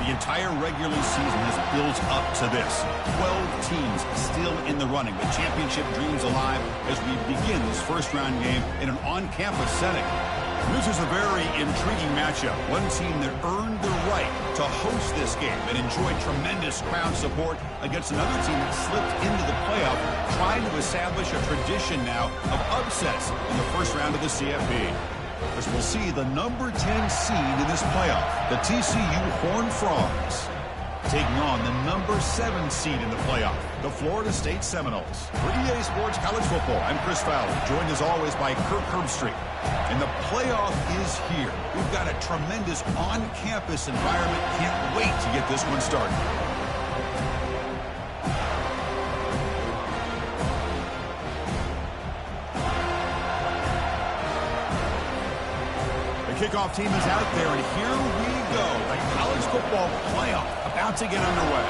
The entire regular season has built up to this. 12 teams still in the running. The championship dreams alive as we begin this first-round game in an on-campus setting. This is a very intriguing matchup. One team that earned the right to host this game and enjoyed tremendous crowd support against another team that slipped into the playoff, trying to establish a tradition now of upsets in the first round of the CFP. As we'll see the number 10 seed in this playoff, the TCU Horned Frogs, taking on the number 7 seed in the playoff, the Florida State Seminoles. For EA Sports College Football, I'm Chris Fowler, joined as always by Kirk Herbstreit. And the playoff is here. We've got a tremendous on-campus environment. Can't wait to get this one started. Kickoff team is out there, and here we go. The college football playoff about to get underway.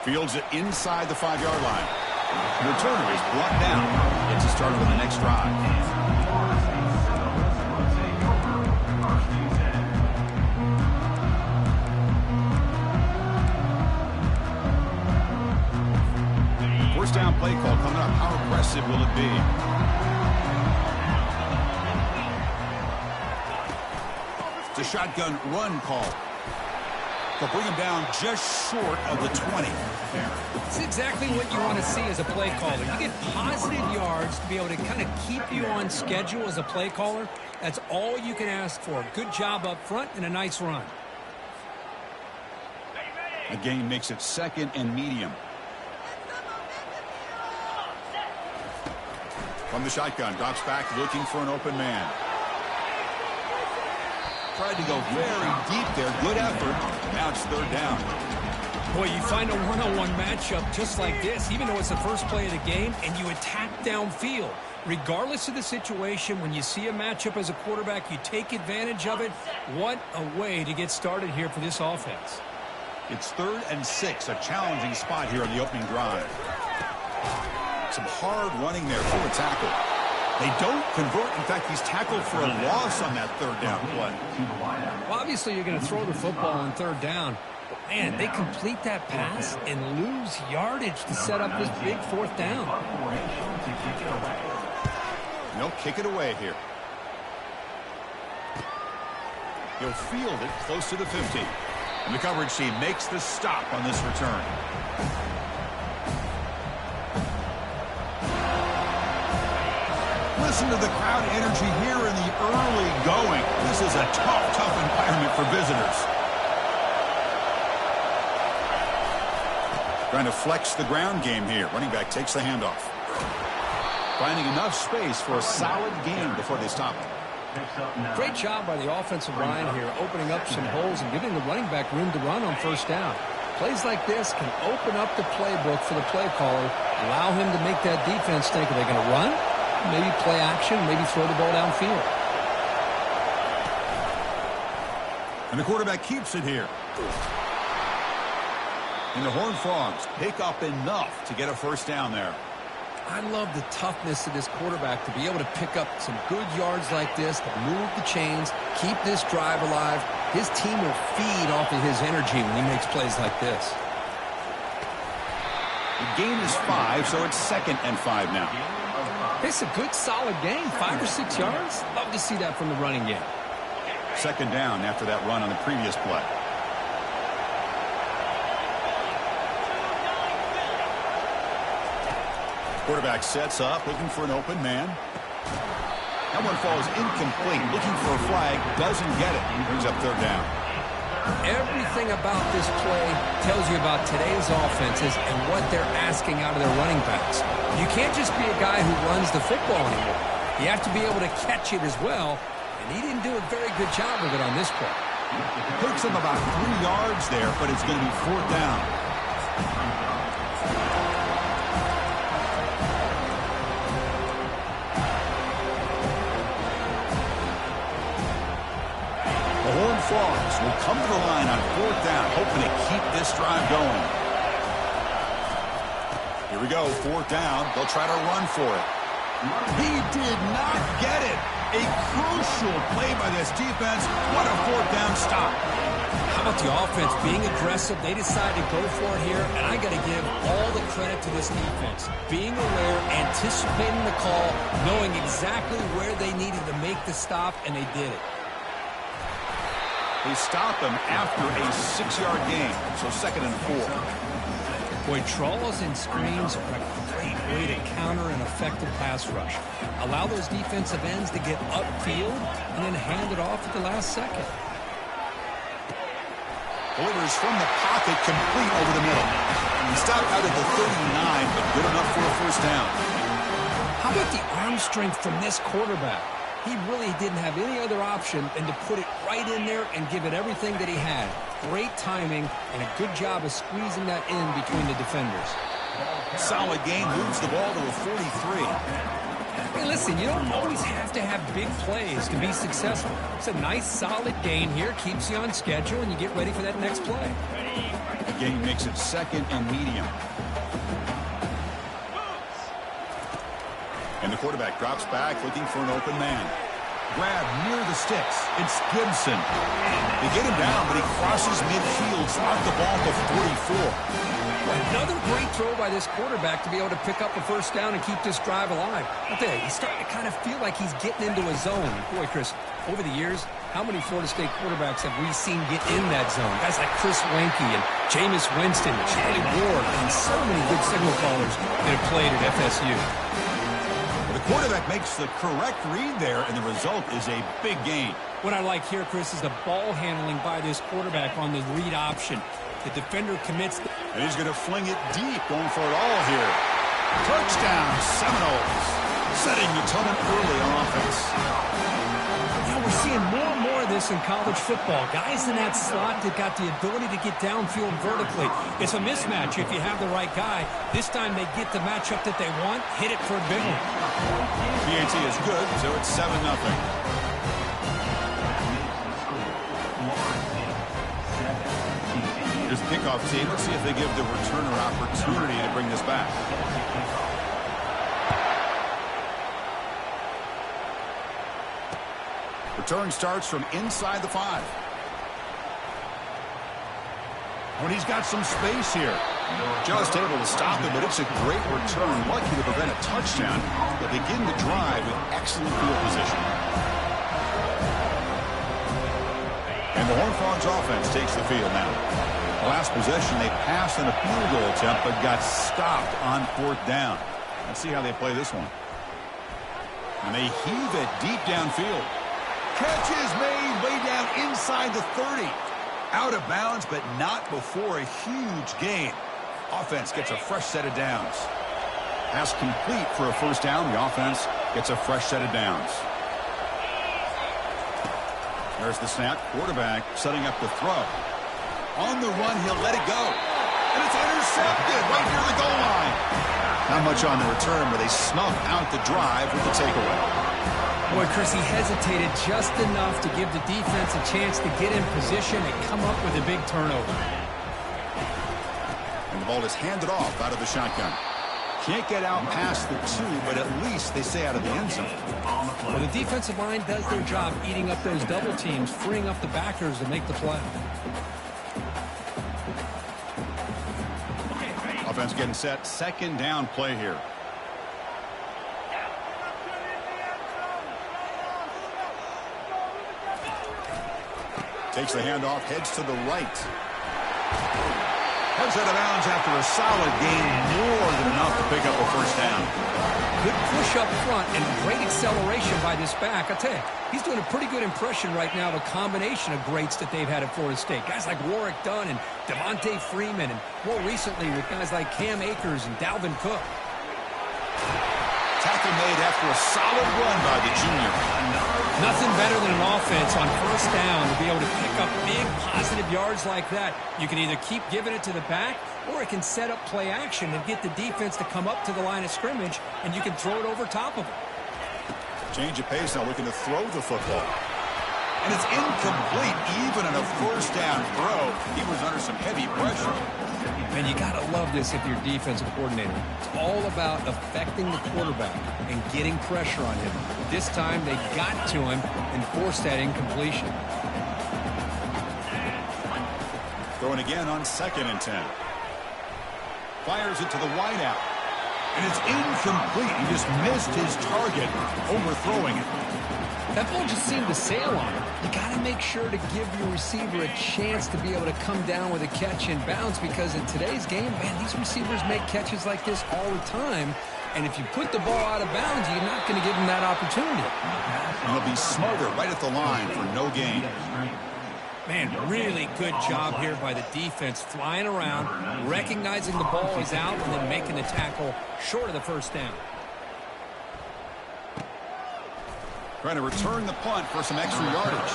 Fields it inside the 5-yard line. The returner is brought down. Gets a start on the next drive. Down play call coming up. How aggressive will it be? It's a shotgun run call. They'll bring him down just short of the 20. It's exactly what you want to see as a play caller. You get positive yards to be able to kind of keep you on schedule as a play caller. That's all you can ask for. Good job up front and a nice run. The game makes it 2nd and medium. From the shotgun, drops back looking for an open man. Tried to go very deep there. Good effort. Now it's 3rd down. Boy, you find a one-on-one matchup just like this, even though it's the first play of the game, and you attack downfield. Regardless of the situation, when you see a matchup as a quarterback, you take advantage of it. What a way to get started here for this offense. It's 3rd and 6, a challenging spot here on the opening drive. Some hard running there for a tackle. They don't convert. In fact, he's tackled for a loss on that 3rd down play. Well, obviously, you're going to throw the football on 3rd down. But, man, they complete that pass and lose yardage to set up this big 4th down. No, kick it away here. He'll field it close to the 50. And the coverage team makes the stop on this return. Listen to the crowd energy here in the early going. This is a tough environment for visitors. Trying to flex the ground game here. Running back takes the handoff. Finding enough space for a solid gain before they stop it. Great job by the offensive line here, opening up some holes and giving the running back room to run on 1st down. Plays like this can open up the playbook for the play caller, allow him to make that defense think, are they going to run? Maybe play action, maybe throw the ball downfield. And the quarterback keeps it here. And the Horned Frogs pick up enough to get a 1st down there. I love the toughness of this quarterback to be able to pick up some good yards like this, to move the chains, keep this drive alive. His team will feed off of his energy when he makes plays like this. The gain is 5, so it's 2nd and 5 now. It's a good, solid game, 5 or 6 yards. Love to see that from the running game. 2nd down after that run on the previous play. Quarterback sets up, looking for an open man. That one falls incomplete, looking for a flag, doesn't get it. Brings up 3rd down. Everything about this play tells you about today's offenses and what they're asking out of their running backs. You can't just be a guy who runs the football anymore. You have to be able to catch it as well, and he didn't do a very good job of it on this play. Picks him about 3 yards there, but it's going to be 4th down. The Horned Frogs will come to the line on 4th down, hoping to keep this drive going. Here we go, 4th down. They'll try to run for it. He did not get it. crucial play by this defense. What a fourth down stop. How about the offense being aggressive? They decided to go for it here, and I got to give all the credit to this defense. Being aware, anticipating the call, knowing exactly where they needed to make the stop, and they did it. They stop him after a 6-yard gain, so 2nd and 4. Boy, draws and screens are a great way to counter an effective pass rush. Allow those defensive ends to get upfield and then hand it off at the last second. Delivers from the pocket, complete over the middle. He stopped out at the 39, but good enough for a first down. How about the arm strength from this quarterback? He really didn't have any other option than to put it right in there and give it everything that he had. Great timing and a good job of squeezing that in between the defenders. Solid gain, moves the ball to a 43. Hey, listen, you don't always have to have big plays to be successful. It's a nice, solid gain here, keeps you on schedule, and you get ready for that next play. The gain makes it 2nd and medium. And the quarterback drops back, looking for an open man. Grab near the sticks. It's Gibson. They get him down, but he crosses midfield, spot the ball to 44. Another great throw by this quarterback to be able to pick up a first down and keep this drive alive. I'll tell you, he's starting to kind of feel like he's getting into a zone. Boy, Chris, over the years, how many Florida State quarterbacks have we seen get in that zone? Guys like Chris Wenke and Jameis Winston, Charlie Ward, and so many good signal callers that have played at FSU. The quarterback makes the correct read there, and the result is a big gain. What I like here, Chris, is the ball handling by this quarterback on the read option. The defender commits. And he's going to fling it deep, going for it all here. Touchdown, Seminoles. Setting the tone early on offense. Yeah, we're seeing more and more of this in college football. Guys in that slot that got the ability to get downfield vertically. It's a mismatch if you have the right guy. This time they get the matchup that they want, hit it for a big one. PAT is good, so it's 7-0. Here's the kickoff team. Let's see if they give the returner opportunity to bring this back. Return starts from inside the 5. When he's got some space here. Just able to stop it, but it's a great return. Lucky to prevent a touchdown. They begin the drive with excellent field position. And the Horned Frogs offense takes the field now. Last possession, they passed on a field goal attempt, but got stopped on 4th down. Let's see how they play this one. And they heave it deep downfield. Catch is made way down inside the 30. Out of bounds, but not before a huge gain. Offense gets a fresh set of downs. Pass complete for a first down. The offense gets a fresh set of downs. There's the snap. Quarterback setting up the throw. On the run, he'll let it go. And it's intercepted right near the goal line. Not much on the return, but they snuff out the drive with the takeaway. Boy, Chris, he hesitated just enough to give the defense a chance to get in position and come up with a big turnover. And the ball is handed off out of the shotgun. Can't get out past the 2, but at least they stay out of the end zone. Well, the defensive line does their job eating up those double teams, freeing up the backers to make the play. Offense getting set. 2nd down play here. Takes the handoff, heads to the right. Heads out of bounds after a solid gain, more than enough to pick up a first down. Good push up front and great acceleration by this back. I tell you, he's doing a pretty good impression right now of a combination of greats that they've had at Florida State. Guys like Warwick Dunn and Devontae Freeman, and more recently with guys like Cam Akers and Dalvin Cook. Tackle made after a solid run by the junior. Nothing better than an offense on first down to be able to pick up big positive yards like that. You can either keep giving it to the back, or it can set up play action and get the defense to come up to the line of scrimmage, and you can throw it over top of them. Change of pace now, looking to throw the football. And it's incomplete. Even on a first down throw, he was under some heavy pressure. And you got to love this if you're defensive coordinator. It's all about affecting the quarterback and getting pressure on him. This time they got to him and forced that incompletion. Throwing again on 2nd and 10. Fires it to the wideout. And it's incomplete. He just missed his target, overthrowing it. That ball just seemed to sail on him. You got to make sure to give your receiver a chance to be able to come down with a catch in bounds, because in today's game, man, these receivers make catches like this all the time. And if you put the ball out of bounds, you're not going to give them that opportunity. And they'll be smarter right at the line for no gain. Man, really good job here by the defense, flying around, recognizing the ball is out, and then making the tackle short of the first down. Trying to return the punt for some extra yardage.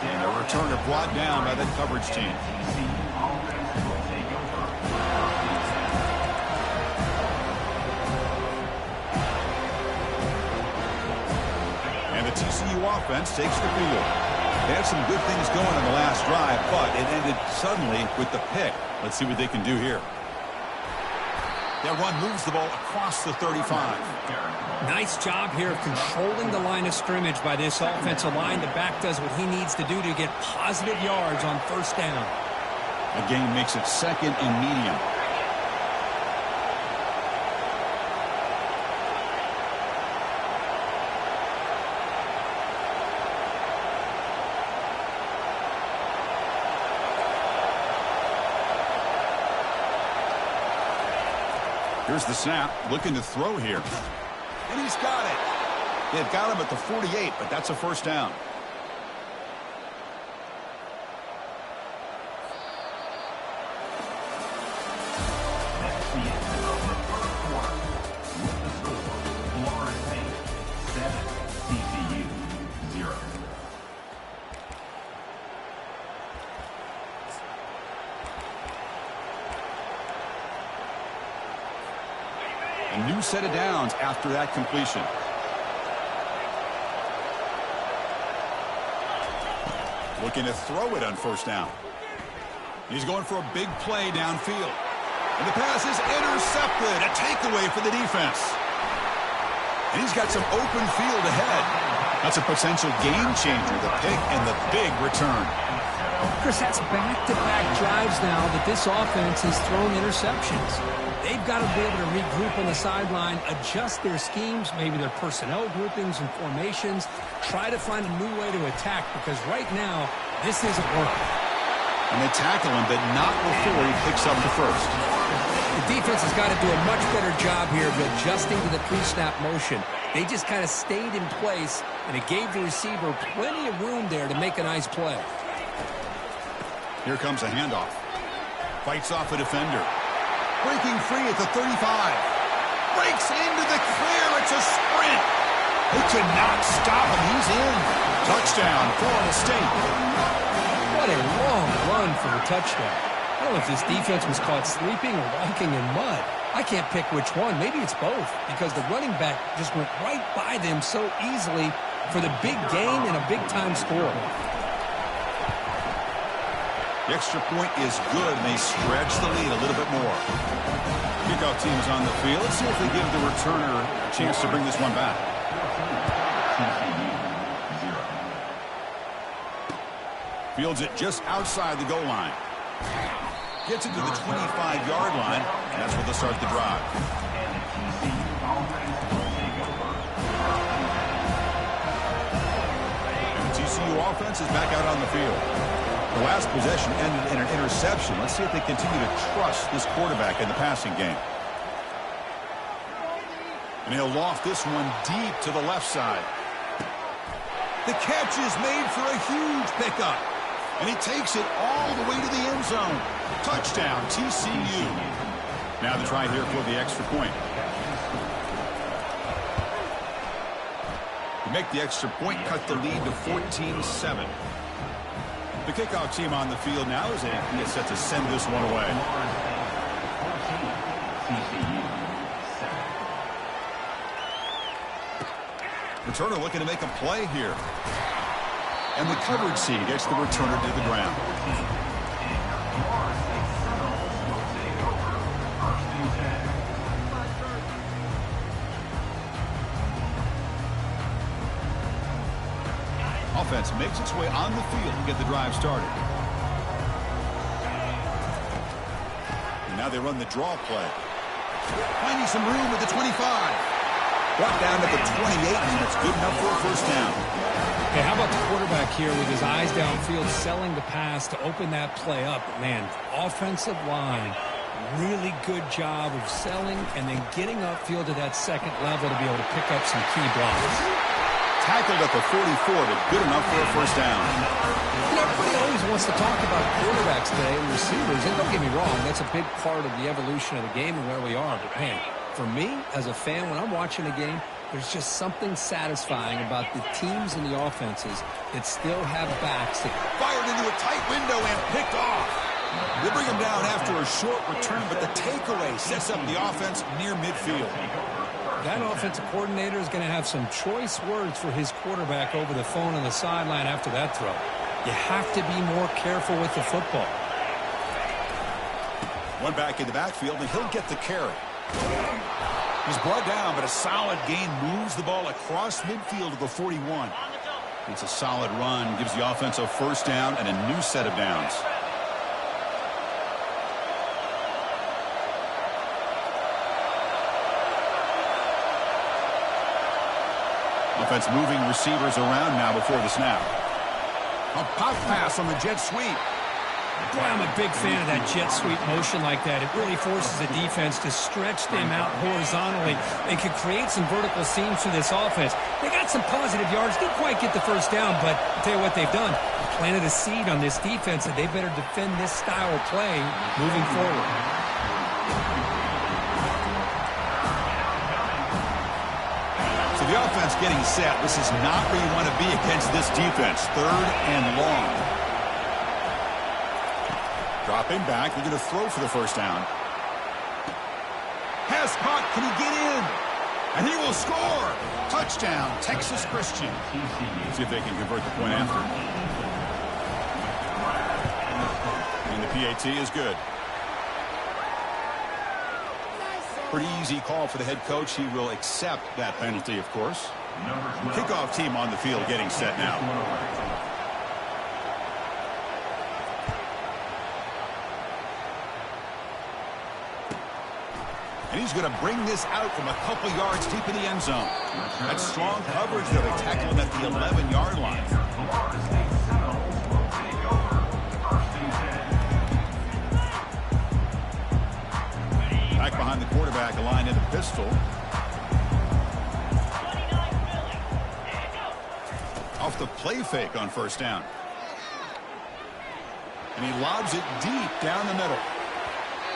And a returner brought down by that coverage team. And the TCU offense takes the field. They had some good things going on the last drive, but it ended suddenly with the pick. Let's see what they can do here. That run moves the ball across the 35. Nice job here of controlling the line of scrimmage by this offensive line. The back does what he needs to do to get positive yards on first down. The gain makes it 2nd and medium. Here's the snap, looking to throw here. And he's got it. They've got him at the 48, but that's a first down. A new set of downs after that completion. Looking to throw it on first down. He's going for a big play downfield. And the pass is intercepted. A takeaway for the defense. And he's got some open field ahead. That's a potential game changer, the pick and the big return. Chris, that's back-to-back drives now that this offense is throwing interceptions. They've got to be able to regroup on the sideline, adjust their schemes, maybe their personnel groupings and formations, try to find a new way to attack, because right now, this isn't working. And they tackle him, but not before he picks up the first. The defense has got to do a much better job here of adjusting to the pre-snap motion. They just kind of stayed in place, and it gave the receiver plenty of room there to make a nice play. Here comes a handoff. Fights off a defender. Breaking free at the 35. Breaks into the clear. It's a sprint. They could not stop him. He's in. Touchdown, Florida State. What a long run for the touchdown. I don't know if this defense was caught sleeping or walking in mud. I can't pick which one. Maybe it's both, because the running back just went right by them so easily for the big gain and a big-time score. The extra point is good, and they stretch the lead a little bit more. Kickoff team is on the field. Let's see if they give the returner a chance to bring this one back. Fields it just outside the goal line. Gets it to the 25-yard line, and that's where they'll start the drive. And the TCU offense is back out on the field. The last possession ended in an interception. Let's see if they continue to trust this quarterback in the passing game. And he'll loft this one deep to the left side. The catch is made for a huge pickup. And he takes it all the way to the end zone. Touchdown, TCU. Now the try here for the extra point. To make the extra point, cut the lead to 14-7. The kickoff team on the field now as they get set to send this one away. Returner looking to make a play here. And the coverage C gets the returner to the ground. Offense makes its way on the field to get the drive started. And now they run the draw play. Finding some room at the 25. Brought down at the 28, and that's good enough for a first down. Okay, how about the quarterback here with his eyes downfield, selling the pass to open that play up? Man, offensive line, really good job of selling and then getting upfield to that second level to be able to pick up some key blocks. Tackled at the 44, but good enough for a first down. You know, everybody always wants to talk about quarterbacks today and receivers, and don't get me wrong, that's a big part of the evolution of the game and where we are. But, man, for me, as a fan, when I'm watching a game, there's just something satisfying about the teams and the offenses that still have backs that Fired into a tight window and picked off. They bring him down after a short return, but the takeaway sets up the offense near midfield. that offensive coordinator is going to have some choice words for his quarterback over the phone on the sideline after that throw. You have to be more careful with the football. One back in the backfield, and he'll get the carry. He's brought down, but a solid gain moves the ball across midfield to the 41. It's a solid run, gives the offense a first down and a new set of downs. Offense moving receivers around now before the snap. A pop pass on the jet sweep. Boy, I'm a big fan of that jet sweep motion like that. It really forces the defense to stretch them out horizontally. They could create some vertical seams for this offense. They got some positive yards. Didn't quite get the first down, but I'll tell you what they've done. Planted a seed on this defense, and they better defend this style of play moving forward. So the offense getting set. This is not where you want to be against this defense. Third and long. Dropping back, they're going to throw for the first down. Has caught, can he get in? And he will score! Touchdown, Texas Christian. See if they can convert the point after. And the PAT is good. Pretty easy call for the head coach. He will accept that penalty, of course. Kickoff team on the field getting set now. And he's going to bring this out from a couple yards deep in the end zone. That's strong coverage there. They tackle him at the 11-yard line. Back behind the quarterback, a line in the pistol. Off the play fake on first down. And he lobs it deep down the middle.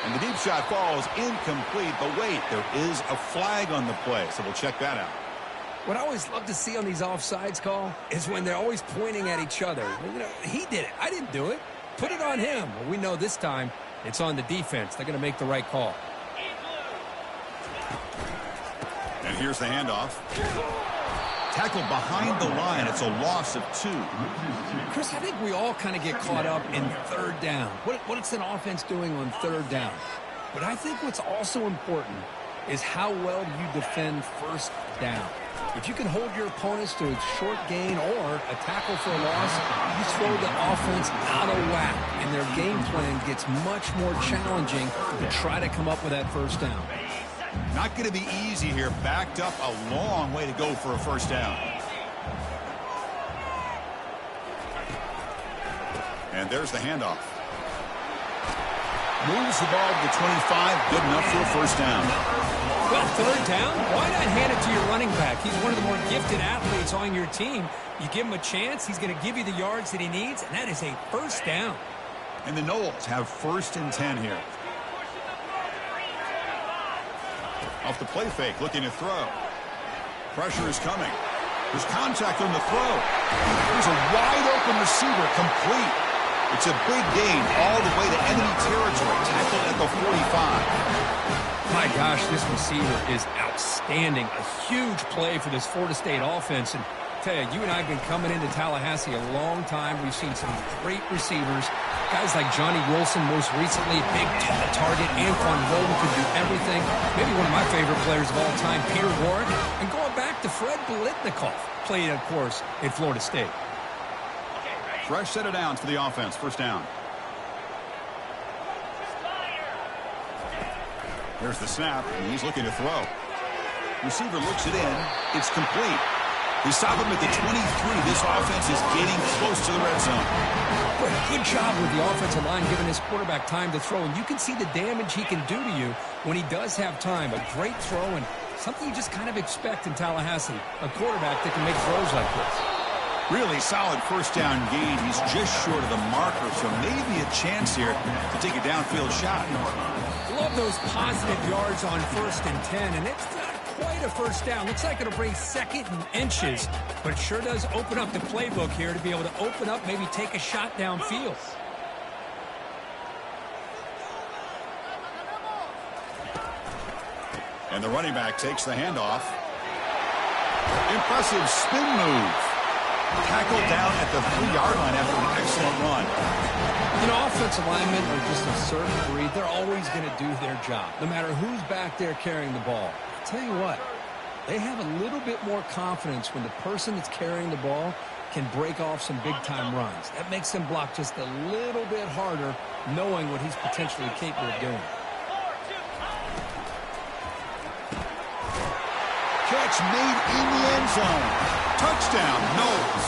And the deep shot falls incomplete, but wait, there is a flag on the play, so we'll check that out. What I always love to see on these offsides call is when they're always pointing at each other. You know, he did it. I didn't do it. Put it on him. Well, we know this time it's on the defense. They're going to make the right call. And here's the handoff. Tackled behind the line. It's a loss of 2. Chris, I think we all kind of get caught up in third down. What's an offense doing on third down? But I think what's also important is how well do you defend first down. If you can hold your opponents to a short gain or a tackle for a loss, you throw the offense out of whack, and their game plan gets much more challenging to try to come up with that first down. Not going to be easy here. Backed up a long way to go for a first down. And there's the handoff. Moves the ball to the 25. Good enough for a first down. Well, third down, why not hand it to your running back? He's one of the more gifted athletes on your team. You give him a chance, he's going to give you the yards that he needs, and that is a first down. And the Knowles have 1st and 10 here. Off the play fake, looking to throw. Pressure is coming. There's contact on the throw. There's a wide-open receiver, complete. It's a big gain all the way to enemy territory, tackled at the 45. My gosh, this receiver is outstanding. A huge play for this Florida State offense. And Tell you, you and I have been coming into Tallahassee a long time. We've seen some great receivers. Guys like Johnny Wilson, most recently, big, tall target. Anquan Bolden could do everything. Maybe one of my favorite players of all time, Peter Warrick. And going back to Fred Biletnikoff, played, of course, at Florida State. Fresh set of downs for the offense. First down. There's the snap, and he's looking to throw. Receiver looks it in. It's complete. They stop him at the 23. This offense is getting close to the red zone. Boy, good job with the offensive line giving his quarterback time to throw. And you can see the damage he can do to you when he does have time. A great throw and something you just kind of expect in Tallahassee. A quarterback that can make throws like this. Really solid first down gain. He's just short of the marker, so maybe a chance here to take a downfield shot. Love those positive yards on 1st and 10, and it's not quite a first down. Looks like it'll bring 2nd and inches, but it sure does open up the playbook here to be able to open up, maybe take a shot downfield. And the running back takes the handoff. Impressive spin move. Tackled down at the 3-yard line after an excellent run. You know, offensive linemen are just a certain breed. They're always going to do their job, no matter who's back there carrying the ball. I'll tell you what, they have a little bit more confidence when the person that's carrying the ball can break off some big-time runs. That makes them block just a little bit harder, knowing what he's potentially capable of doing. Catch made in the end zone. Touchdown, Knowles.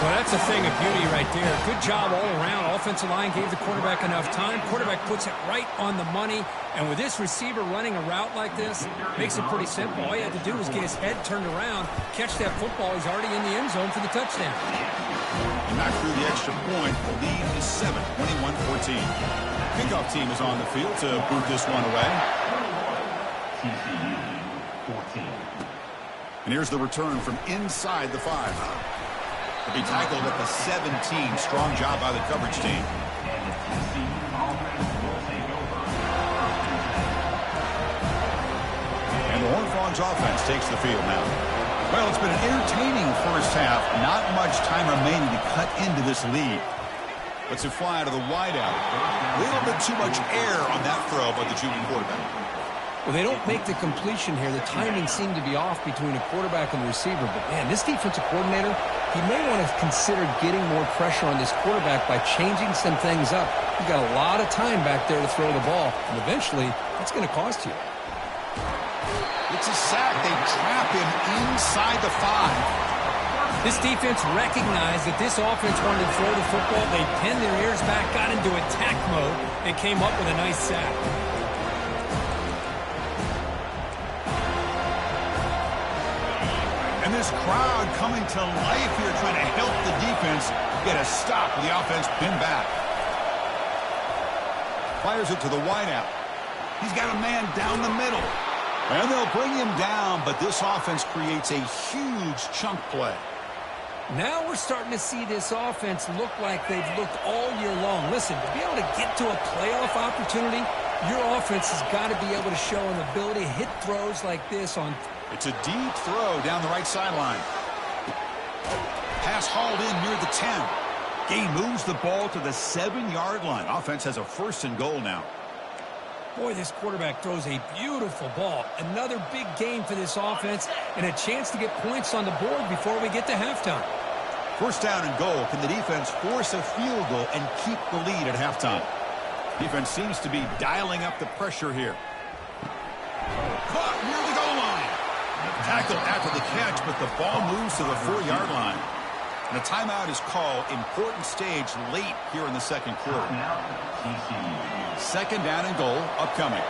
Well, that's a thing of beauty right there. Good job all around. Offensive line gave the quarterback enough time. Quarterback puts it right on the money. And with this receiver running a route like this, makes it pretty simple. All you have to do is get his head turned around, catch that football. He's already in the end zone for the touchdown. And back through the extra point. The lead is 7, 21-14. Kickoff team is on the field to boot this one away. TCU 14. And here's the return from inside the 5. He'll be tackled at the 17. Strong job by the coverage team. And the Horned Frogs offense takes the field now. Well, it's been an entertaining first half. Not much time remaining to cut into this lead. Let's fly out of the wideout. A little bit too much air on that throw by the junior quarterback. Well, they don't make the completion here. The timing seemed to be off between a quarterback and the receiver. But, man, this defensive coordinator, he may want to consider getting more pressure on this quarterback by changing some things up. You've got a lot of time back there to throw the ball, and eventually that's going to cost you. It's a sack. They trap him inside the 5. This defense recognized that this offense wanted to throw the football. They pinned their ears back, got into attack mode, and came up with a nice sack. And this crowd coming to life here, trying to help the defense get a stop with the offense pinned back. Fires it to the wideout. He's got a man down the middle. And they'll bring him down, but this offense creates a huge chunk play. Now we're starting to see this offense look like they've looked all year long. Listen, to be able to get to a playoff opportunity, your offense has got to be able to show an ability to hit throws like this on. It's a deep throw down the right sideline. Pass hauled in near the 10. Gain moves the ball to the 7-yard line. Offense has a 1st and goal now. Boy, this quarterback throws a beautiful ball. Another big game for this offense and a chance to get points on the board before we get to halftime. 1st down and goal. Can the defense force a field goal and keep the lead at halftime? Defense seems to be dialing up the pressure here. Caught near the goal line. Tackled after the catch, but the ball moves to the 4-yard line. And a timeout is called. Important stage late here in the second quarter. 2nd down and goal upcoming.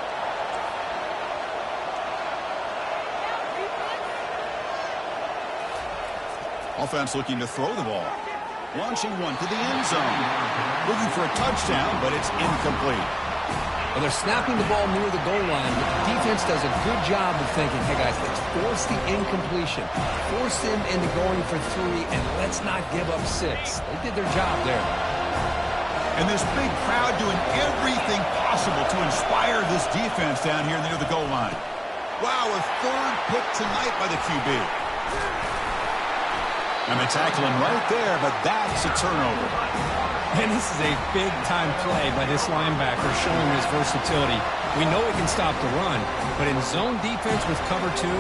Offense looking to throw the ball. Launching one to the end zone. Looking for a touchdown, but it's incomplete. Well, they're snapping the ball near the goal line, but the defense does a good job of thinking, hey, guys, let's force the incompletion. Force them into going for 3, and let's not give up 6. They did their job there. And this big crowd doing everything possible to inspire this defense down here near the goal line. Wow, a 3rd pick tonight by the QB. And they tackle him right there, but that's a turnover. And this is a big-time play by this linebacker showing his versatility. We know he can stop the run, but in zone defense with cover 2,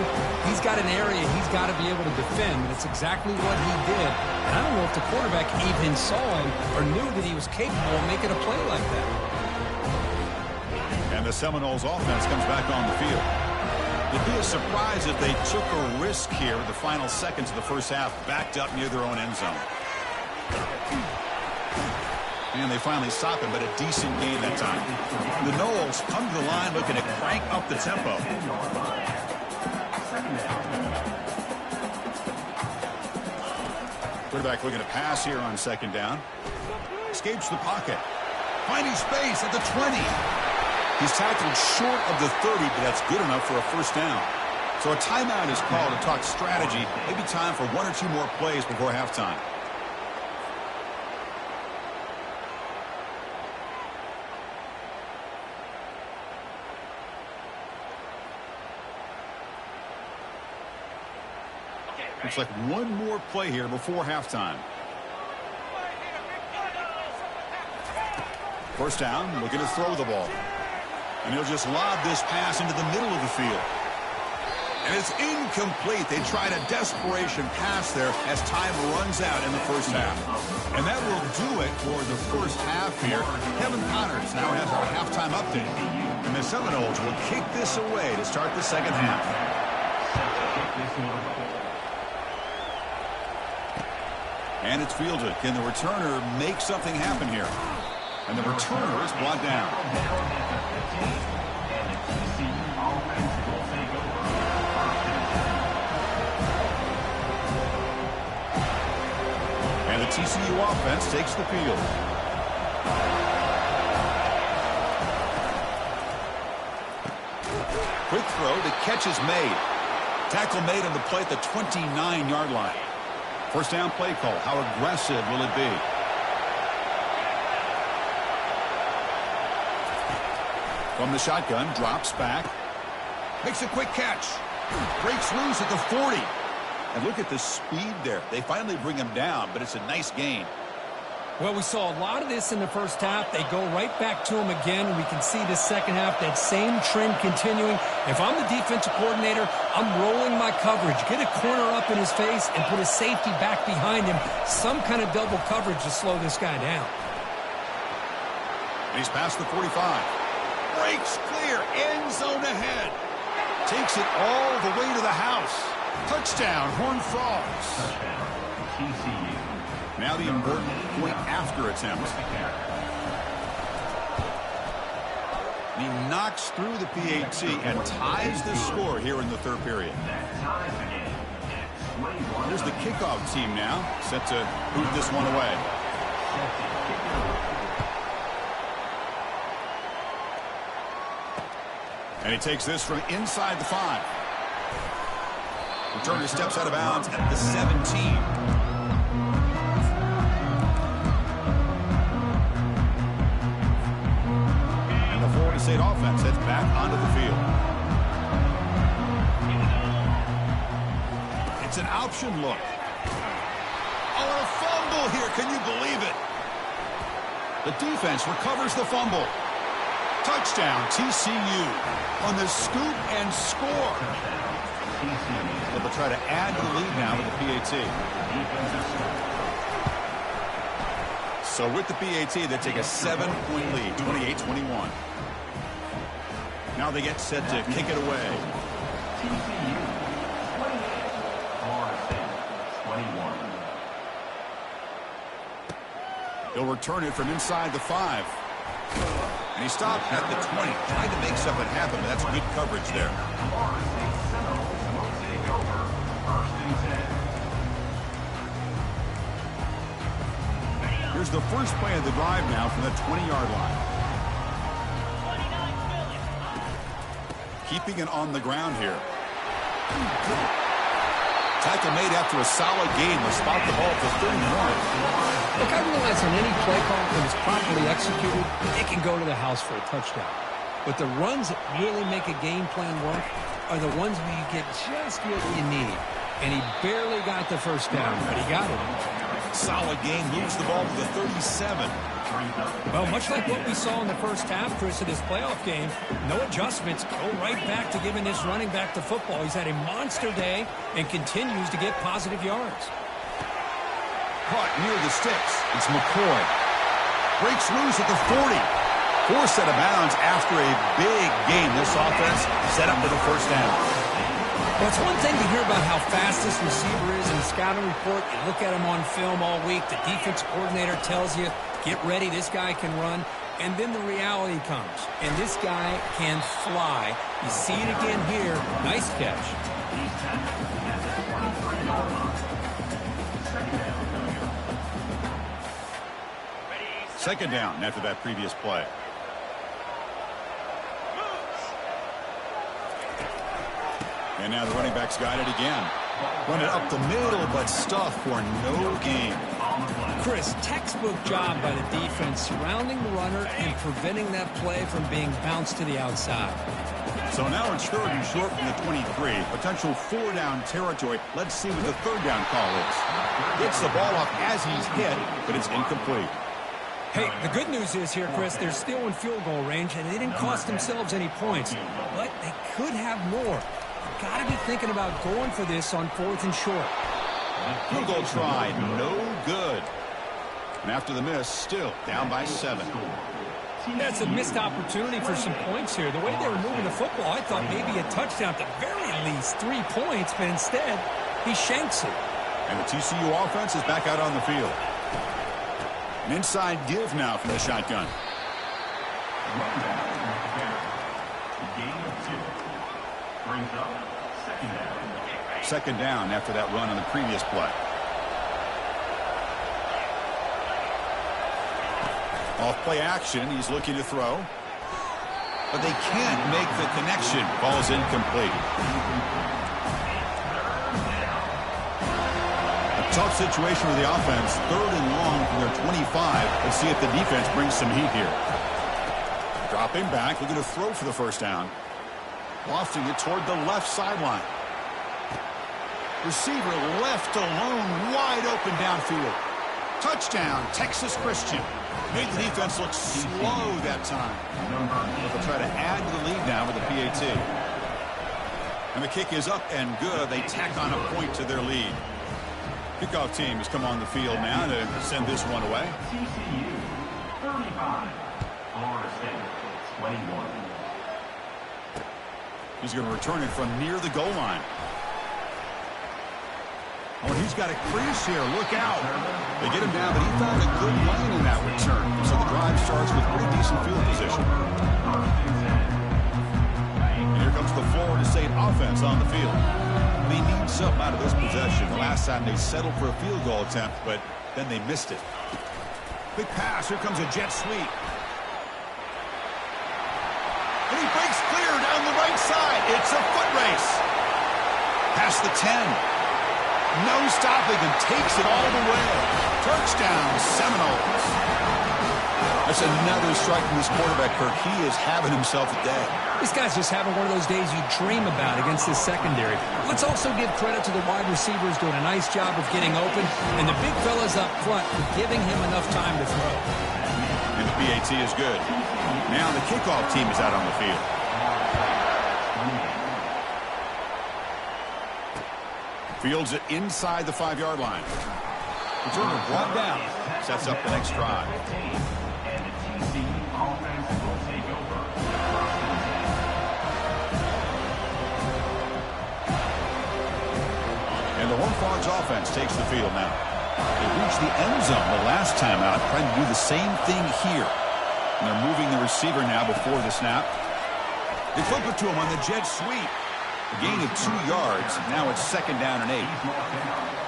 he's got an area he's got to be able to defend. That's exactly what he did. And I don't know if the quarterback even saw him or knew that he was capable of making a play like that. And the Seminoles offense comes back on the field. It'd be a surprise if they took a risk here in the final seconds of the first half, backed up near their own end zone. And they finally stop him, but a decent gain that time. The Noles come to the line looking to crank up the tempo. Quarterback looking to pass here on second down. Escapes the pocket. Finding space at the 20. He's tackled short of the 30, but that's good enough for a first down. So a timeout is called to talk strategy. Maybe time for 1 or 2 more plays before halftime. Looks like 1 more play here before halftime. First down, looking to throw the ball. And he'll just lob this pass into the middle of the field. And it's incomplete. They tried a desperation pass there as time runs out in the first half. And that will do it for the first half here. Kevin Connors now has our halftime update. And the Seminoles will kick this away to start the second half. And it's fielded. Can the returner make something happen here? And the returner is brought down. And the TCU offense takes the field. Quick throw. The catch is made. Tackle made on the play at the 29-yard line. First down play call. How aggressive will it be? From the shotgun, drops back. Makes a quick catch. Breaks loose at the 40. And look at the speed there. They finally bring him down, but it's a nice gain. Well, we saw a lot of this in the first half. They go right back to him again, and we can see the second half, that same trend continuing. If I'm the defensive coordinator, I'm rolling my coverage. Get a corner up in his face and put a safety back behind him. Some kind of double coverage to slow this guy down. And he's past the 45. Breaks clear. End zone ahead. Takes it all the way to the house. Touchdown, Horned Frogs. TCU. Now the important point after attempt. He knocks through the PAT and ties the score here in the third period. Here's the kickoff team now, set to boot this one away. And he takes this from inside the 5. Returner steps out of bounds at the 17. State offense heads back onto the field. It's an option look. Oh, and a fumble here. Can you believe it? The defense recovers the fumble. Touchdown, TCU. On the scoop and score. But they'll try to add to the lead now with the PAT. So with the PAT, they take a 7-point lead, 28-21. Now they get set to kick it away. TCU 28, Florida State 21. He'll return it from inside the 5. And he stopped at the 20, trying to make something happen, but that's good coverage there. Here's the first play of the drive now from the 20-yard line. Keeping it on the ground here. Tackle made after a solid game. Will spot the ball for 31. Look, I realize on any play call, when it's properly executed, it can go to the house for a touchdown. But the runs that really make a game plan work are the ones where you get just what you need. And he barely got the first down, but he got it. Solid game, moves the ball to the 37. Well, much like what we saw in the first half, Chris, of this playoff game, no adjustments. Go right back to giving this running back the football. He's had a monster day and continues to get positive yards. Caught near the sticks. It's McCoy. Breaks loose at the 40. Forced out of bounds after a big game. This offense set up for the first down. Well, it's one thing to hear about how fast this receiver is in the scouting report. You look at him on film all week. The defense coordinator tells you, get ready, this guy can run. And then the reality comes. And this guy can fly. You see it again here. Nice catch. Second down after that previous play. And now the running back's got it again. Running up the middle, but stuffed for no gain. Chris, textbook job by the defense surrounding the runner and preventing that play from being bounced to the outside. So now it's third and short from the 23. Potential four-down territory. Let's see what the third down call is. Gets the ball off as he's hit, but it's incomplete. Hey, the good news is here, Chris, they're still in field goal range, and they didn't cost themselves any points. But they could have more. Got to be thinking about going for this on fourth and short. Field goal try, no good. And after the miss, still down by 7. That's a missed opportunity for some points here. The way they were moving the football, I thought maybe a touchdown, at the very least 3 points, but instead, he shanks it. And the TCU offense is back out on the field. An inside give now from the shotgun. Second down after that run on the previous play. Off play action, he's looking to throw. But they can't make the connection. Ball's incomplete. A tough situation for the offense. Third and long from their 25. Let's see if the defense brings some heat here. Dropping back, looking to throw for the first down. Lofting it toward the left sideline. Receiver left alone, wide open downfield. Touchdown, Texas Christian. Made the defense look slow that time. They'll try to add to the lead now with the PAT. And the kick is up and good. They tack on a point to their lead. Kickoff team has come on the field now to send this one away. TCU 35, Florida State 21. He's going to return it from near the goal line. Oh, he's got a crease here. Look out. They get him down, but he found a good lane in that return. So the drive starts with pretty decent field position. And here comes the Florida State offense on the field. They need something out of this possession. The last time they settled for a field goal attempt, but then they missed it. Big pass. Here comes a jet sweep. And he breaks clear down the right side. It's a foot race. Past the 10. No stopping and takes it all the way. Touchdown, Seminoles. That's another strike from this quarterback, Kirk. He is having himself a day. This guy's just having one of those days you dream about against this secondary. Let's also give credit to the wide receivers doing a nice job of getting open, and the big fellas up front for giving him enough time to throw. And the PAT is good. Now the kickoff team is out on the field. Fields it inside the 5-yard line. Returner brought down. Sets up the next drive. And the Horned Frogs offense takes the field now. They reached the end zone the last time out, trying to do the same thing here. And they're moving the receiver now before the snap. They flip it to him on the jet sweep. A gain of 2 yards. Now it's second down and 8.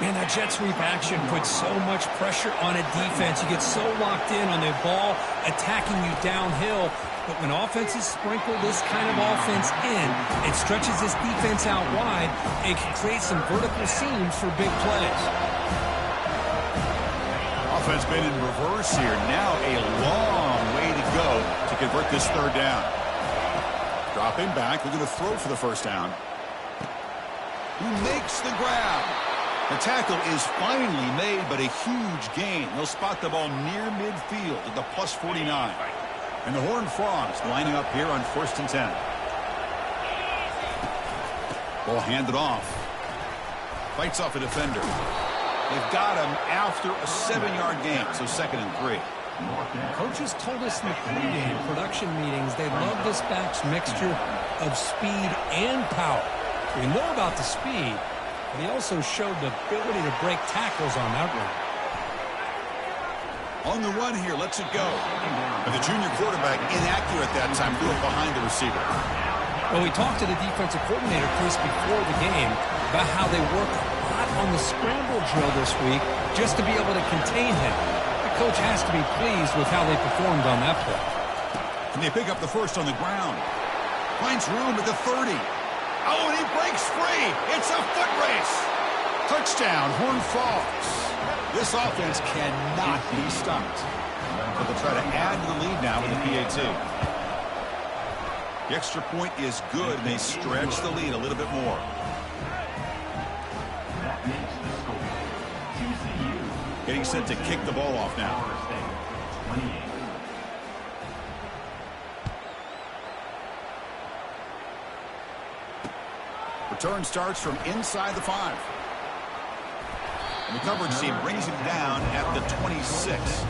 Man, that jet sweep action puts so much pressure on a defense. You get so locked in on the ball attacking you downhill. But when offenses sprinkle this kind of offense in, it stretches this defense out wide and can create some vertical seams for big plays. Offense been in reverse here. Now a long way to go to convert this third down. Dropping back, looking to throw for the first down. who makes the grab. The tackle is finally made, but a huge gain. They'll spot the ball near midfield at the +49. And the Horned Frogs lining up here on 1st and 10. Ball handed off. Fights off a defender. They've got him after a 7-yard gain, so 2nd and 3. Coaches told us in the pregame production meetings they love this back's mixture of speed and power. We know about the speed, but he also showed the ability to break tackles on that run. On the run here, lets it go. But the junior quarterback inaccurate that time, threw it behind the receiver. Well, we talked to the defensive coordinator, Chris, before the game about how they work a lot on the scramble drill this week just to be able to contain him. The coach has to be pleased with how they performed on that play. And they pick up the first on the ground. Finds room at the 30. Oh, and he breaks free. It's a foot race. Touchdown, Horned Frogs. This offense cannot be stopped. But they'll try to add to the lead now with the PAT. The extra point is good, and they stretch the lead a little bit more. That makes the score. TCU. Getting set to kick the ball off now. 28. Return starts from inside the 5. And the coverage team brings him down at the 26.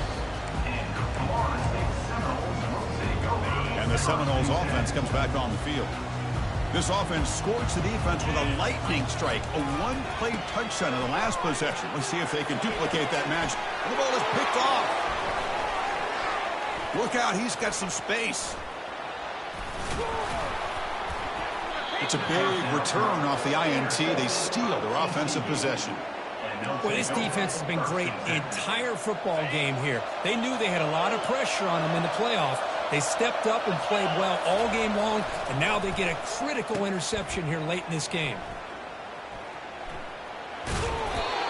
And the Seminoles offense comes back on the field. This offense scorched the defense with a lightning strike, a one-play touchdown in the last possession. Let's see if they can duplicate that magic. And the ball is picked off. Look out, he's got some space. It's a big return off the INT. They steal their offensive possession. Well, this defense has been great the entire football game here. They knew they had a lot of pressure on them in the playoff. They stepped up and played well all game long, and now they get a critical interception here late in this game.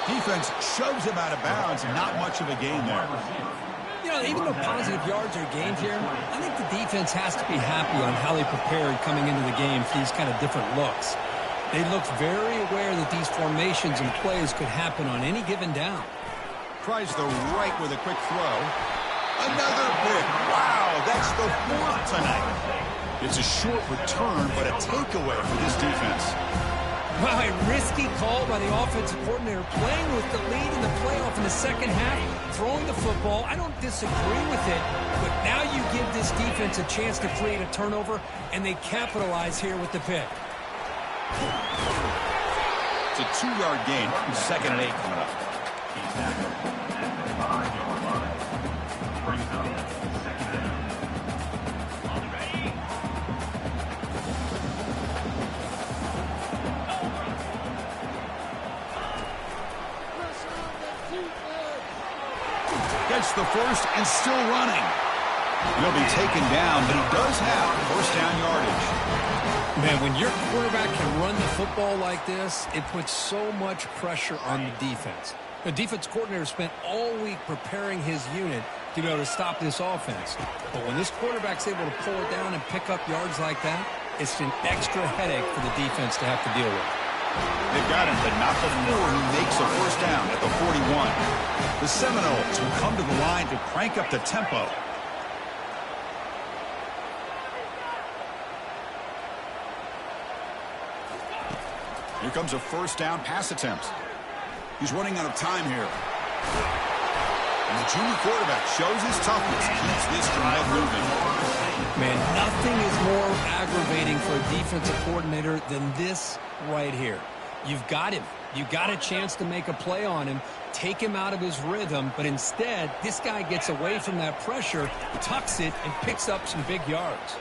Defense shoves him out of bounds, and not much of a gain there. You know, even though positive yards are gained here, I think the defense has to be happy on how they prepared coming into the game for these kind of different looks. They looked very aware that these formations and plays could happen on any given down. Tries the right with a quick throw. Another pick. Wow, that's the 4th tonight. It's a short return, but a takeaway for this defense. Wow, a risky call by the offensive coordinator, playing with the lead in the playoff in the second half, throwing the football. I don't disagree with it, but now you give this defense a chance to create a turnover, and they capitalize here with the pick. It's a 2-yard gain. 2nd and 8 coming up. Gets the first and still running. He'll be taken down, but he does have 1st down yardage. Man, when your quarterback can run the football like this, it puts so much pressure on the defense. The defense coordinator spent all week preparing his unit to be able to stop this offense. But when this quarterback's able to pull it down and pick up yards like that, it's an extra headache for the defense to have to deal with. They've got him, but not before he makes a 1st down at the 41. The Seminoles will come to the line to crank up the tempo. Here comes a 1st down pass attempt. He's running out of time here. And the junior quarterback shows his toughness, keeps this drive moving. Man, nothing is more aggravating for a defensive coordinator than this right here. You've got him. You've got a chance to make a play on him, take him out of his rhythm, but instead, this guy gets away from that pressure, tucks it, and picks up some big yards.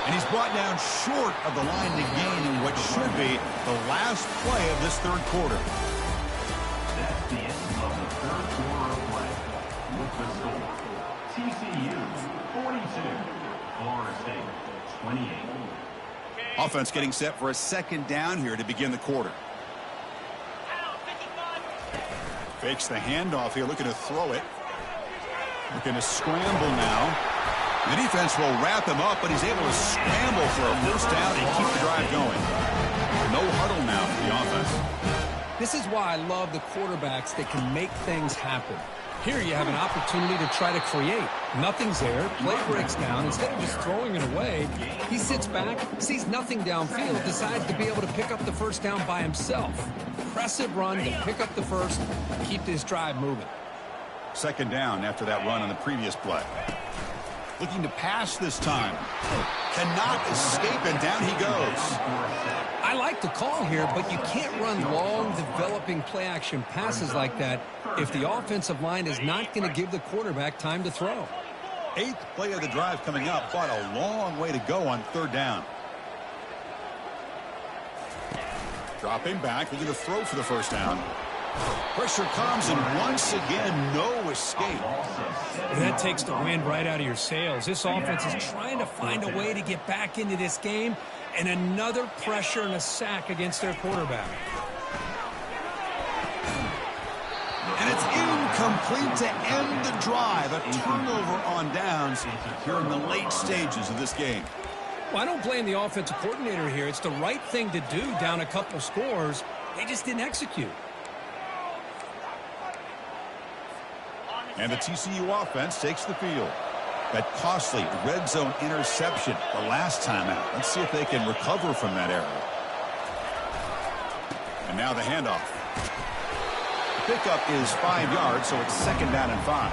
And he's brought down short of the line to gain in what should be the last play of this 3rd quarter. That's the end of the 3rd quarter of play. With the score, TCU 42, Florida State 28. Offense getting set for a 2nd down here to begin the quarter. Fakes the handoff here, looking to throw it. Looking to scramble now. The defense will wrap him up, but he's able to scramble for a 1st down and keep the drive going. No huddle now for the offense. This is why I love the quarterbacks that can make things happen. Here you have an opportunity to try to create. Nothing's there. Play breaks down. Instead of just throwing it away, he sits back, sees nothing downfield, decides to be able to pick up the first down by himself. Impressive run to pick up the first, keep this drive moving. Second down after that run on the previous play. Looking to pass this time. Cannot escape, and down he goes. I like the call here, but you can't run long, developing play-action passes like that if the offensive line is not going to give the quarterback time to throw. 8th play of the drive coming up, but a long way to go on third down. Dropping back, looking to throw for the first down. Pressure comes, and once again, no escape. And that takes the wind right out of your sails. This offense is trying to find a way to get back into this game, and another pressure and a sack against their quarterback. And it's incomplete to end the drive. A turnover on downs here in the late stages of this game. Well, I don't blame the offensive coordinator here. It's the right thing to do down a couple scores. They just didn't execute. And the TCU offense takes the field. That costly red zone interception the last time out. Let's see if they can recover from that error. And now the handoff. The pickup is 5 yards, so it's second down and 5.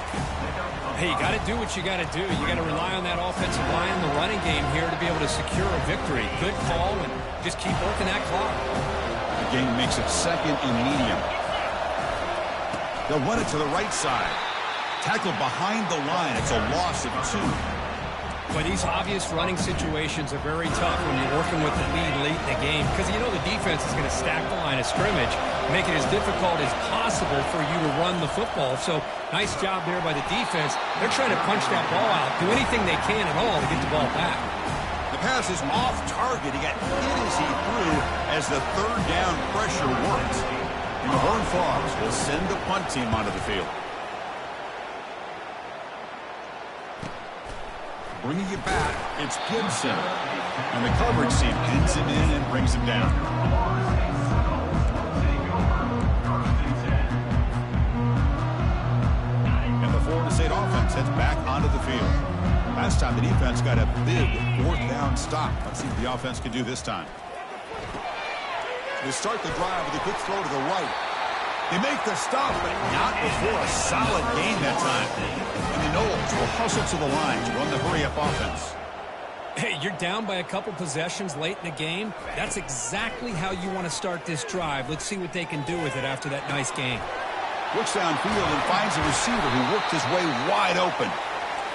Hey, you got to do what you got to do. You got to rely on that offensive line in the running game here to be able to secure a victory. Good call, and just keep working that clock. The game makes it second and medium. They'll run it to the right side. Tackled behind the line. It's a loss of 2. But these obvious running situations are very tough when you're working with the lead late in the game, because you know the defense is going to stack the line of scrimmage, make it as difficult as possible for you to run the football. So nice job there by the defense. They're trying to punch that ball out, do anything they can at all to get the ball back. The pass is off target. He got hit as he threw as the third down pressure worked. And the Horned Frogs will send the punt team onto the field. Bringing it back, it's Gibson. And the coverage team pins him in and brings him down. And the Florida State offense heads back onto the field. Last time the defense got a big fourth down stop. Let's see what the offense can do this time. They start the drive with a quick throw to the right. They make the stop, but not before a solid gain that time. And the Noles will hustle to the line to run the hurry-up offense. Hey, you're down by a couple possessions late in the game. That's exactly how you want to start this drive. Let's see what they can do with it after that nice game. Looks downfield and finds a receiver who worked his way wide open.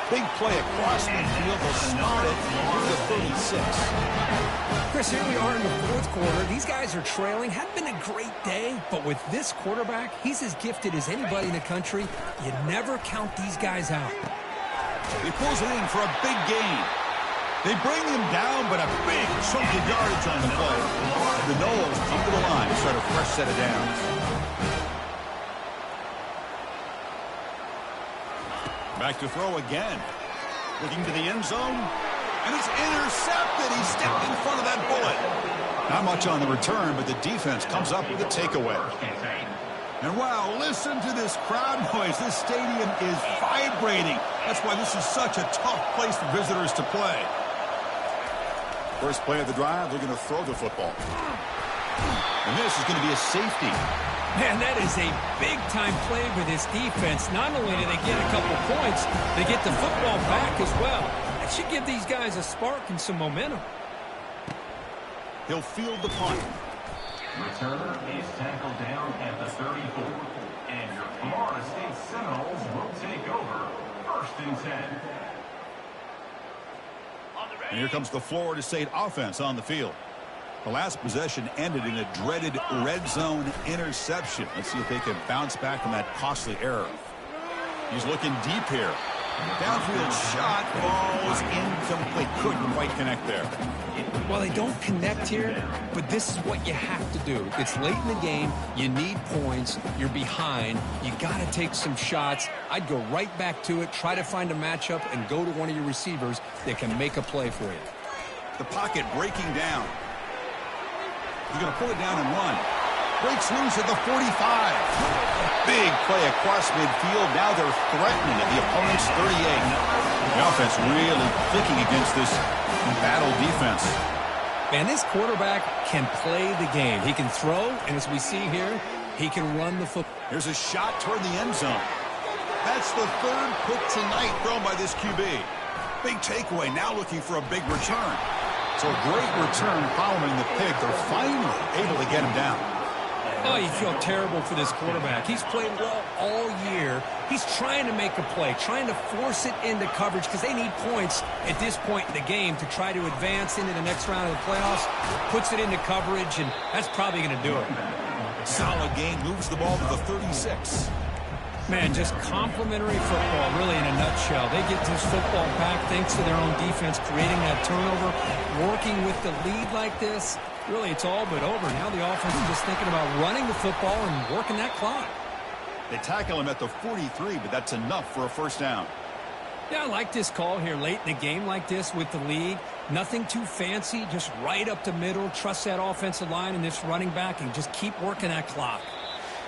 Big play across midfield. They'll start it near the 36. Chris, here we are in the fourth quarter. These guys are trailing. Hadn't been a great day, but with this quarterback, he's as gifted as anybody in the country. You never count these guys out. He pulls it in for a big gain. They bring him down, but a big chunk of yardage on the play. The Noles come to the line to start a fresh set of downs. Back to throw again. Looking to the end zone. And it's intercepted. He stepped in front of that bullet. Not much on the return, but the defense comes up with a takeaway. And wow, listen to this crowd noise. This stadium is vibrating. That's why this is such a tough place for visitors to play. First play of the drive, they're going to throw the football. And this is going to be a safety. Man, that is a big-time play for this defense. Not only do they get a couple points, they get the football back as well. That should give these guys a spark and some momentum. He'll field the punt. Returner is tackled down at the 34. And your Florida State Seminoles will take over 1st and 10. And here comes the Florida State offense on the field. The last possession ended in a dreaded red zone interception. Let's see if they can bounce back from that costly error. He's looking deep here. Downfield shot falls incomplete. Couldn't quite connect there. Well, they don't connect here, but this is what you have to do. It's late in the game. You need points. You're behind. You got to take some shots. I'd go right back to it, try to find a matchup, and go to one of your receivers that can make a play for you. The pocket breaking down. He's going to pull it down and run. Breaks loose at the 45. Big play across midfield. Now they're threatening at the opponent's 38. The offense really clicking against this battle defense. Man, this quarterback can play the game. He can throw, and as we see here, he can run the football. Here's a shot toward the end zone. That's the third pick tonight thrown by this QB. Big takeaway, now looking for a big return. So a great return following the pick. They're finally able to get him down. Oh, you feel terrible for this quarterback. He's played well all year. He's trying to make a play, trying to force it into coverage because they need points at this point in the game to try to advance into the next round of the playoffs. Puts it into coverage, and that's probably going to do it. Solid game, moves the ball to the 36. Man, just complimentary football, really, in a nutshell. They get this football back thanks to their own defense, creating that turnover, working with the lead like this. Really, it's all but over. Now the offense is just thinking about running the football and working that clock. They tackle him at the 43, but that's enough for a first down. Yeah, I like this call here late in the game like this with the lead. Nothing too fancy, just right up the middle. Trust that offensive line and this running back and just keep working that clock.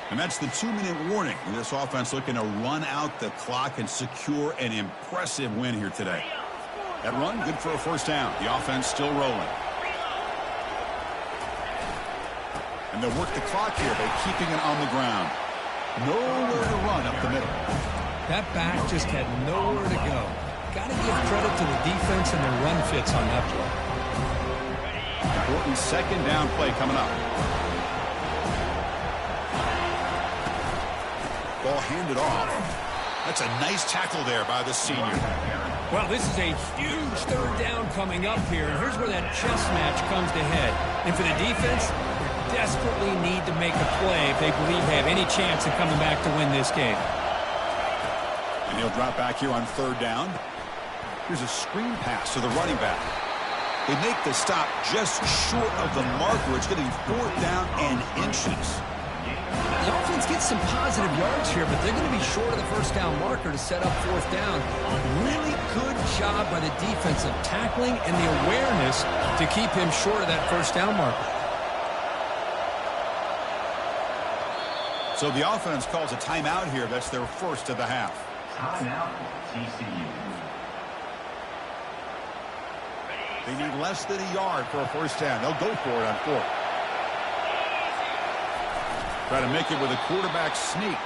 And that's the 2-minute warning. This offense looking to run out the clock and secure an impressive win here today. That run, good for a first down. The offense still rolling. And they'll work the clock here by keeping it on the ground. Nowhere to run up the middle. That back just had nowhere to go. Got to give credit to the defense and their run fits on that play. Important second down play coming up. Ball handed off. That's a nice tackle there by the senior. Well, this is a huge third down coming up here. And here's where that chess match comes to head. And for the defense, they desperately need to make a play if they believe they have any chance of coming back to win this game. And he'll drop back here on third down. Here's a screen pass to the running back. They make the stop just short of the marker. It's getting fourth down and inches. The offense gets some positive yards here, but they're going to be short of the first down marker to set up fourth down. Really good job by the defense of tackling and the awareness to keep him short of that first down marker. So the offense calls a timeout here. That's their first of the half. Timeout, TCU. They need less than a yard for a first down. They'll go for it on fourth. Try to make it with a quarterback sneak.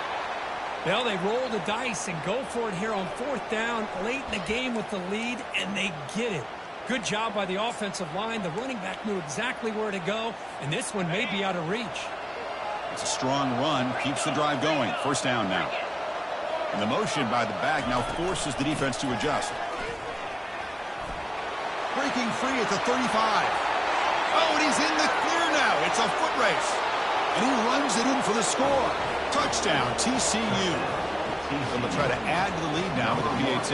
Well, they roll the dice and go for it here on fourth down late in the game with the lead, and they get it. Good job by the offensive line. The running back knew exactly where to go, and this one may be out of reach. It's a strong run. Keeps the drive going. First down now. And the motion by the back now forces the defense to adjust. Breaking free at the 35. Oh, and he's in the clear now. It's a foot race. And he runs it in for the score. Touchdown, TCU. They'll try to add to the lead now with a PAT.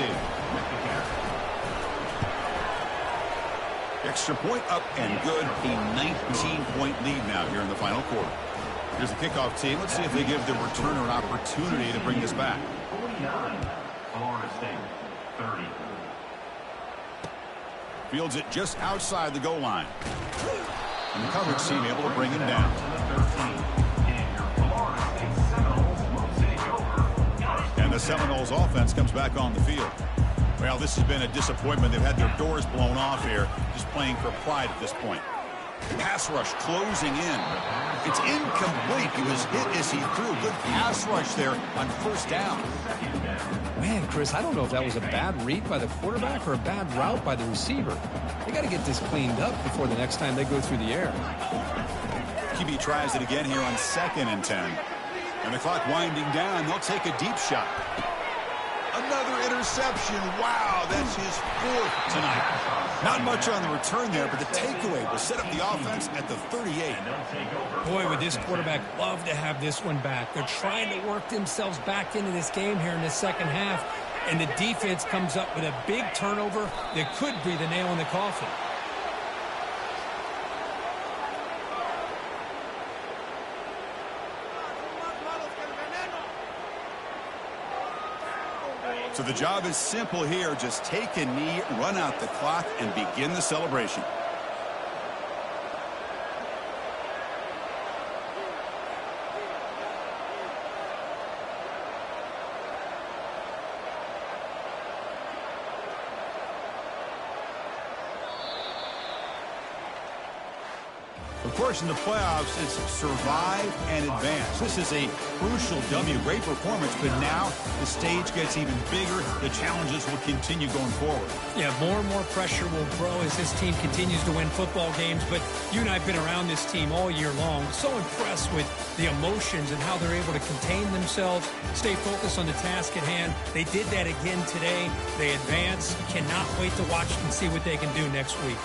Extra point up and good. A 19-point lead now here in the final quarter. Here's the kickoff team. Let's see if they give the returner an opportunity to bring this back. 49, Florida State, 30. Fields it just outside the goal line. And the coverage team able to bring him down. And the Seminoles offense comes back on the field. Well, this has been a disappointment. They've had their doors blown off here, just playing for pride at this point. Pass rush closing in. It's incomplete. He was hit as he threw. Good pass rush there on first down. Man, Chris, I don't know if that was a bad read by the quarterback or a bad route by the receiver. They got to get this cleaned up before the next time they go through the air. QB tries it again here on 2nd and 10. And the clock winding down. They'll take a deep shot. Another interception. Wow, that's his 4th tonight. Not much on the return there, but the takeaway will set up the offense at the 38. Boy, would this quarterback love to have this one back. They're trying to work themselves back into this game here in the second half, and the defense comes up with a big turnover that could be the nail in the coffin. So the job is simple here. Just take a knee, run out the clock, and begin the celebration. Of course, in the playoffs, it's survive and advance. This is a crucial W. Great performance, but now the stage gets even bigger. The challenges will continue going forward. Yeah, more and more pressure will grow as this team continues to win football games, but you and I have been around this team all year long. So impressed with the emotions and how they're able to contain themselves, stay focused on the task at hand. They did that again today. They advance. Cannot wait to watch and see what they can do next week.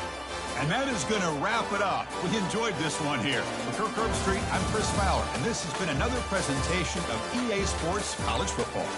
And that is going to wrap it up. We enjoyed this one here. For Kirk Herbstreit, I'm Chris Fowler, and this has been another presentation of EA Sports College Football.